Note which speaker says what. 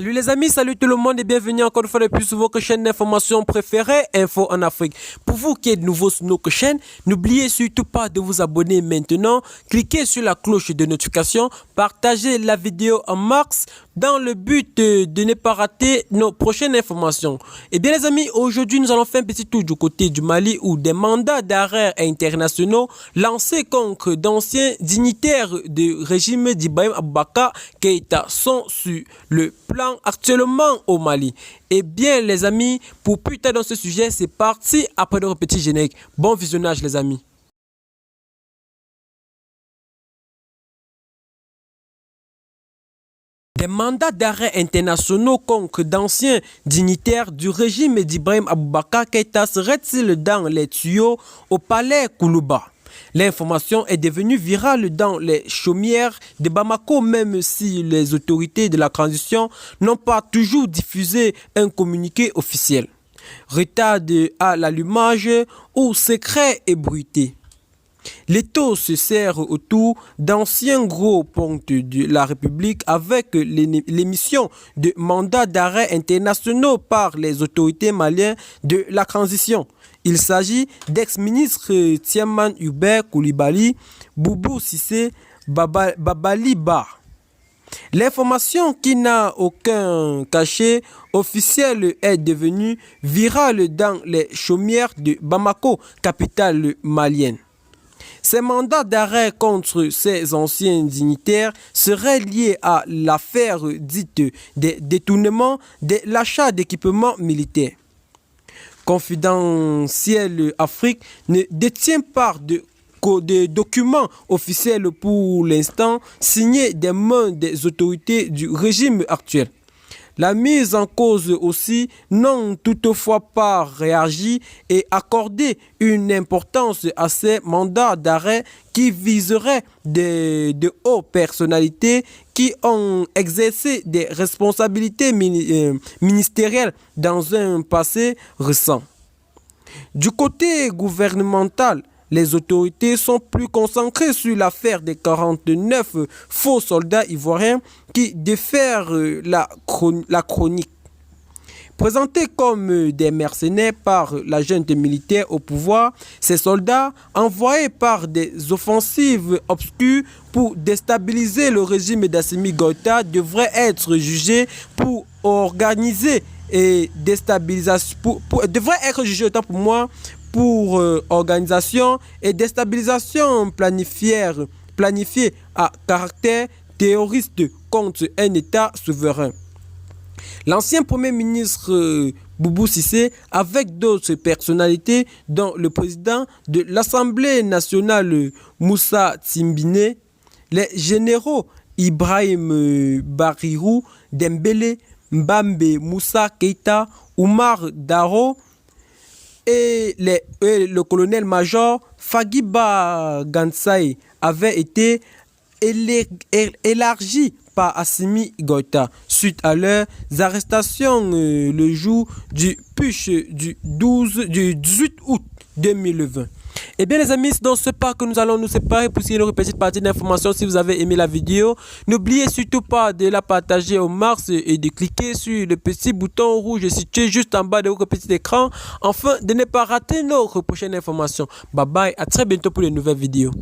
Speaker 1: Salut les amis, salut tout le monde et bienvenue encore une fois de plus sur votre chaîne d'information préférée, Info en Afrique. Pour vous qui êtes nouveaux sur notre chaîne, n'oubliez surtout pas de vous abonner maintenant, cliquez sur la cloche de notification, partagez la vidéo en max dans le but de ne pas rater nos prochaines informations. Et bien les amis, aujourd'hui nous allons faire un petit tour du côté du Mali où des mandats d'arrêt internationaux lancés contre d'anciens dignitaires du régime d'Ibrahim Boubacar Keïta sont sur le plan actuellement au Mali. Et bien les amis, pour plus tard dans ce sujet, c'est parti après notre petit générique. Bon visionnage les amis. Des mandats d'arrêt internationaux contre d'anciens dignitaires du régime d'Ibrahim Boubacar Keïta seraient-ils dans les tuyaux au palais Koulouba? L'information est devenue virale dans les chaumières de Bamako, même si les autorités de la transition n'ont pas toujours diffusé un communiqué officiel. Retard à l'allumage ou secret ébruité. L'étau se serre autour d'anciens gros pontes de la République avec l'émission de mandats d'arrêt internationaux par les autorités maliennes de la transition. Il s'agit d'ex-ministres Tiaman Hubert Koulibaly, Boubou Cissé, Babali Ba. L'information qui n'a aucun cachet officiel est devenue virale dans les chaumières de Bamako, capitale malienne. Ces mandats d'arrêt contre ces anciens dignitaires seraient liés à l'affaire dite des détournements de l'achat d'équipements militaires. Confidentiel Afrique ne détient pas de documents officiels pour l'instant signés des mains des autorités du régime actuel. La mise en cause aussi n'ont toutefois pas réagi et accordé une importance à ces mandats d'arrêt qui viseraient de hautes personnalités qui ont exercé des responsabilités ministérielles dans un passé récent. Du côté gouvernemental, les autorités sont plus concentrées sur l'affaire des 49 faux soldats ivoiriens qui défèrent la chronique. Présentés comme des mercenaires par la junte militaire au pouvoir, ces soldats, envoyés par des offensives obscures pour déstabiliser le régime d'Assimi Goïta, devraient être jugés pour organiser et déstabilisation, devraient être jugés autant pour moi pour organisation et déstabilisation planifiée à caractère terroriste contre un État souverain. L'ancien Premier ministre Boubou Cissé, avec d'autres personnalités, dont le président de l'Assemblée nationale Moussa Timbine, les généraux Ibrahim Barirou Dembélé, Mbambe Moussa Keïta, Oumar Daro, et le colonel-major Fagiba Gansai avait été élargi par Assimi Goïta suite à leurs arrestations le jour du putsch du 18 août 2020. Et bien les amis, c'est dans ce pas que nous allons nous séparer pour signer une petite partie d'informations. Si vous avez aimé la vidéo, n'oubliez surtout pas de la partager au max et de cliquer sur le petit bouton rouge situé juste en bas de votre petit écran afin de ne pas rater notre prochaine information. Bye bye, à très bientôt pour de nouvelles vidéos.